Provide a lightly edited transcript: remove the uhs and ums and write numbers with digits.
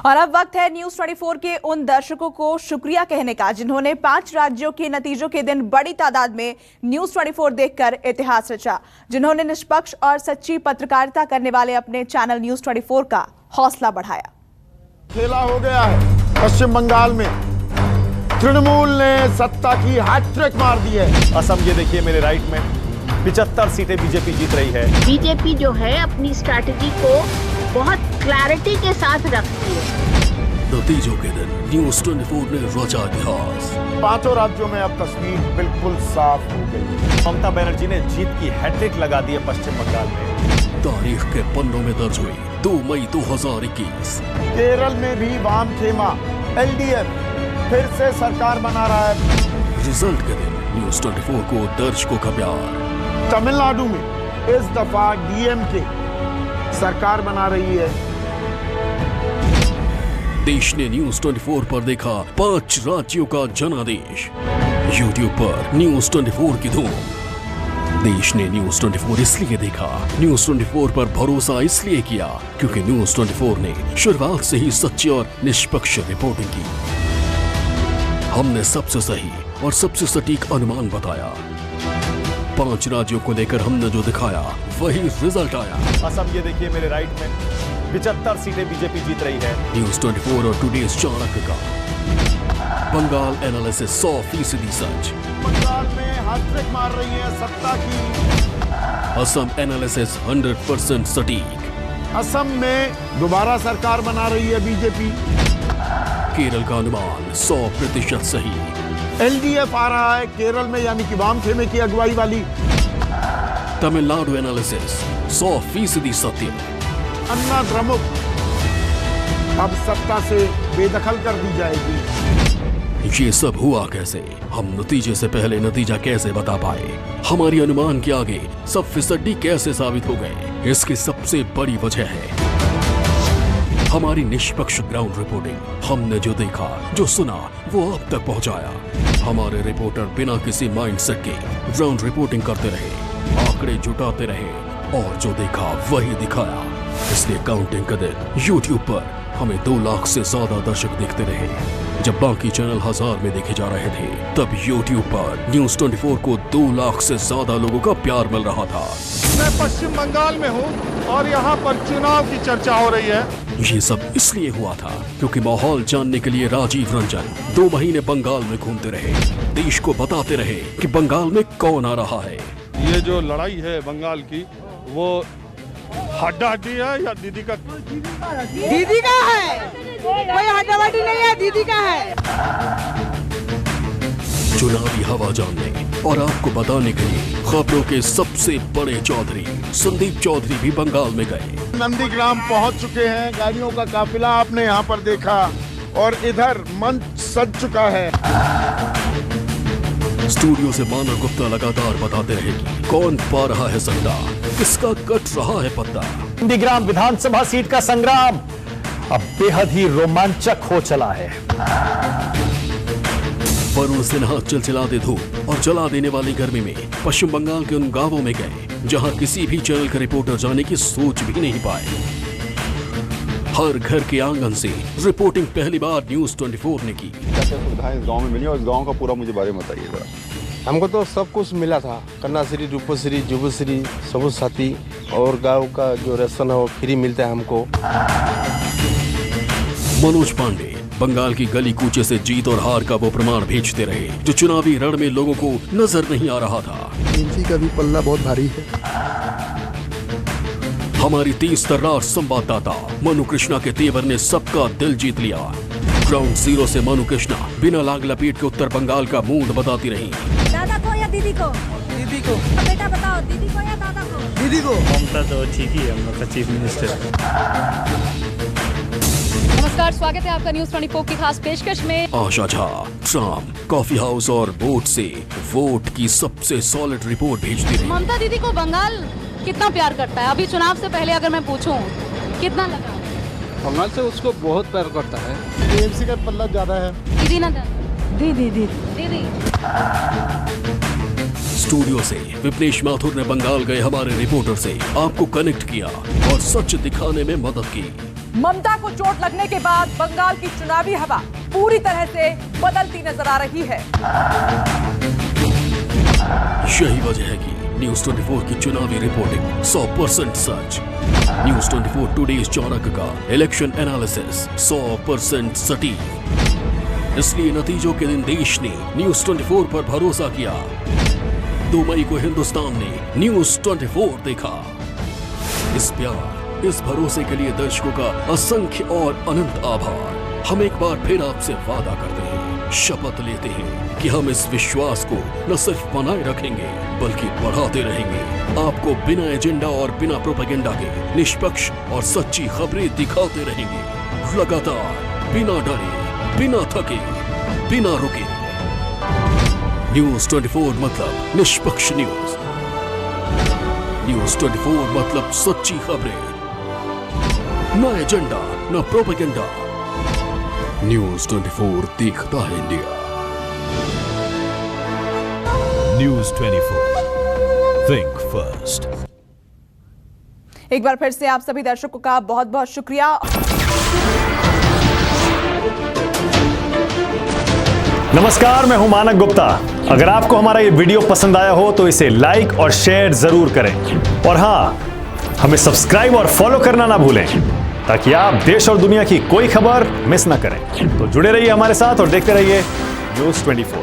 और अब वक्त है न्यूज 24 के उन दर्शकों को शुक्रिया कहने का जिन्होंने 5 राज्यों के नतीजों के दिन बड़ी तादाद में न्यूज 24 देखकर इतिहास रचा, जिन्होंने निष्पक्ष और सच्ची पत्रकारिता करने वाले अपने चैनल न्यूज 24 का हौसला बढ़ाया। खेला हो गया है पश्चिम बंगाल में, तृणमूल ने सत्ता की हैट्रिक मार दी है। असम, ये देखिए मेरे राइट में 75 सीटें बीजेपी जीत रही है। बीजेपी जो है अपनी स्ट्रैटेजी को बहुत क्लैरिटी के साथ रखती है। नतीजों के दिन न्यूज 24 ने रचा इतिहास। 5 राज्यों में अब तस्वीर बिल्कुल साफ हो गई। ममता बनर्जी ने जीत की हैट्रिक लगा दी है पश्चिम बंगाल में। तारीख के पन्नों में दर्ज हुई 2 मई 2021। केरल में भी वाम खेमा एलडीएफ फिर से सरकार बना रहा है। रिजल्ट के दिन न्यूज 24 को दर्शकों का प्यार। तमिलनाडु में इस दफा डीएमके सरकार बना रही है। देश ने न्यूज 24 पर देखा 5 राज्यों का जनादेश। यूट्यूब पर न्यूज 24 की धूम। देश ने न्यूज 24 इसलिए देखा, न्यूज 24 पर भरोसा इसलिए किया क्योंकि न्यूज 24 ने शुरुआत से ही सच्ची और निष्पक्ष रिपोर्टिंग की। हमने सबसे सही और सबसे सटीक अनुमान बताया। 5 राज्यों को लेकर हमने जो दिखाया वही रिजल्ट आया। असम, ये देखिए मेरे राइट में 75 सीटें बीजेपी जीत रही है। न्यूज 24 और टुडेज चाणक्य का बंगाल एनालिसिस 100% सच। बंगाल में हैट्रिक मार रही है सत्ता की। असम एनालिसिस 100% सटीक। असम में दोबारा सरकार बना रही है बीजेपी। केरल का अनुमान 100% सही। एलडीएफ आ रहा है केरल में, यानी कि वाम खेमे की अगुवाई वाली। तमिलनाडु एनालिसिस 100% सत्य। अन्ना द्रमुक अब सत्ता से बेदखल कर दी जाएगी। ये सब हुआ कैसे? हम नतीजे से पहले नतीजा कैसे बता पाए? हमारी अनुमान के आगे सब फिसड्डी कैसे साबित हो गए? इसकी सबसे बड़ी वजह है हमारी निष्पक्ष ग्राउंड रिपोर्टिंग। हमने जो देखा, जो सुना, वो आप तक पहुंचाया। हमारे रिपोर्टर बिना किसी माइंडसेट के ग्राउंड रिपोर्टिंग करते रहे, आंकड़े जुटाते रहे और जो देखा वही दिखाया। इसलिए काउंटिंग के दिन यूट्यूब पर हमें 2 लाख से ज्यादा दर्शक देखते रहे। जब बाकी चैनल 1000 में देखे जा रहे थे, तब यूट्यूब पर न्यूज 24 को 2 लाख से ज्यादा लोगों का प्यार मिल रहा था। मैं पश्चिम बंगाल में हूँ और यहाँ पर चुनाव की चर्चा हो रही है। ये सब इसलिए हुआ था क्योंकि माहौल जानने के लिए राजीव रंजन 2 महीने बंगाल में घूमते रहे, देश को बताते रहे कि बंगाल में कौन आ रहा है। ये जो लड़ाई है बंगाल की, वो हड्डा हड्डी है या दीदी का? दीदी का है, कोई हड्डाबड्डी नहीं है, दीदी का है। चुनावी हवा जानने और आपको बताने के लिए खबरों के सबसे बड़े चौधरी संदीप चौधरी भी बंगाल में गए। नंदीग्राम पहुंच चुके हैं, गाड़ियों का काफिला आपने यहाँ पर देखा और इधर मंच सज चुका है। स्टूडियो से माना गुप्ता लगातार बताते रहे कि कौन पा रहा है सट्टा, किसका कट रहा है पत्ता। नंदीग्राम विधानसभा सीट का संग्राम अब बेहद ही रोमांचक हो चला है। वरुण सिन्हा चिलचिलाते धूप और जला देने वाली गर्मी में पश्चिम बंगाल के उन गांवों में गए जहां किसी भी चैनल के रिपोर्टर जाने की सोच भी नहीं पाए। हर घर के आंगन से रिपोर्टिंग पहली बार न्यूज 24 ने की। क्या सुविधाएं इस गांव में मिली और इस गांव का पूरा मुझे बारे में बताइए जरा। हमको तो सब कुछ मिला था, कन्याश्री, रूपश्री, जुबश्री, सबुज साथी और गाँव का जो राशन है वो फ्री मिलता है हमको। मनोज पांडे बंगाल की गली कूचे से जीत और हार का वो प्रमाण भेजते रहे जो चुनावी रण में लोगों को नजर नहीं आ रहा था। टीएमसी का भी पल्ला बहुत भारी है। हमारी 30 तर्रार संवाददाता मनु कृष्णा के तेवर ने सबका दिल जीत लिया। ग्राउंड जीरो से मनु कृष्णा बिना लाग लपेट के उत्तर बंगाल का मूड बताती रही। दादा को या दीदी को? दीदी को। बेटा बताओ, दीदी को या दादा को? दीदी को। ममता तो ठीक ही है, हम लोग का चीफ मिनिस्टर। नमस्कार, स्वागत है आपका न्यूज 24 की खास पेशकश में। आशा झा ट्राम, कॉफी हाउस और बोट से वोट की सबसे सॉलिड रिपोर्ट भेजती रही। ममता दीदी को बंगाल कितना प्यार करता है? अभी चुनाव से पहले अगर मैं पूछूं कितना लगा? बंगाल से उसको बहुत प्यार करता है। टीएमसी का पल्ला ज्यादा है। दीदी ना दीदी दीदी दीदी। स्टूडियो से विपनेश माथुर ने बंगाल गए हमारे रिपोर्टर से आपको कनेक्ट किया और सच दिखाने में मदद की। ममता को चोट लगने के बाद बंगाल की चुनावी हवा पूरी तरह से बदलती नजर आ रही है। यही वजह है कि न्यूज 24 की चुनावी रिपोर्टिंग 100% सच। न्यूज 24 टुडेज चाणक्य का इलेक्शन एनालिसिस 100% सटीक। इसलिए नतीजों के दिन देश ने न्यूज 24 पर भरोसा किया। 2 मई को हिंदुस्तान ने न्यूज 24 देखा। इस प्यार, इस भरोसे के लिए दर्शकों का असंख्य और अनंत आभार। हम एक बार फिर आपसे वादा करते हैं, शपथ लेते हैं कि हम इस विश्वास को न सिर्फ बनाए रखेंगे बल्कि बढ़ाते रहेंगे। आपको बिना एजेंडा और बिना प्रोपेगेंडा के निष्पक्ष और सच्ची खबरें दिखाते रहेंगे, लगातार, बिना डरे, बिना थके, बिना रुके। न्यूज 24 मतलब निष्पक्ष न्यूज। न्यूज 24 मतलब सच्ची खबरें, न एजेंडा न प्रोपेगेंडा। न्यूज 24 देखता है इंडिया। News 24 think first. एक बार फिर से आप सभी दर्शकों का बहुत बहुत शुक्रिया। नमस्कार, मैं हूं मानक गुप्ता। अगर आपको हमारा ये वीडियो पसंद आया हो तो इसे लाइक और शेयर जरूर करें, और हां, हमें सब्सक्राइब और फॉलो करना ना भूलें ताकि आप देश और दुनिया की कोई खबर मिस ना करें। तो जुड़े रहिए हमारे साथ और देखते रहिए न्यूज 24।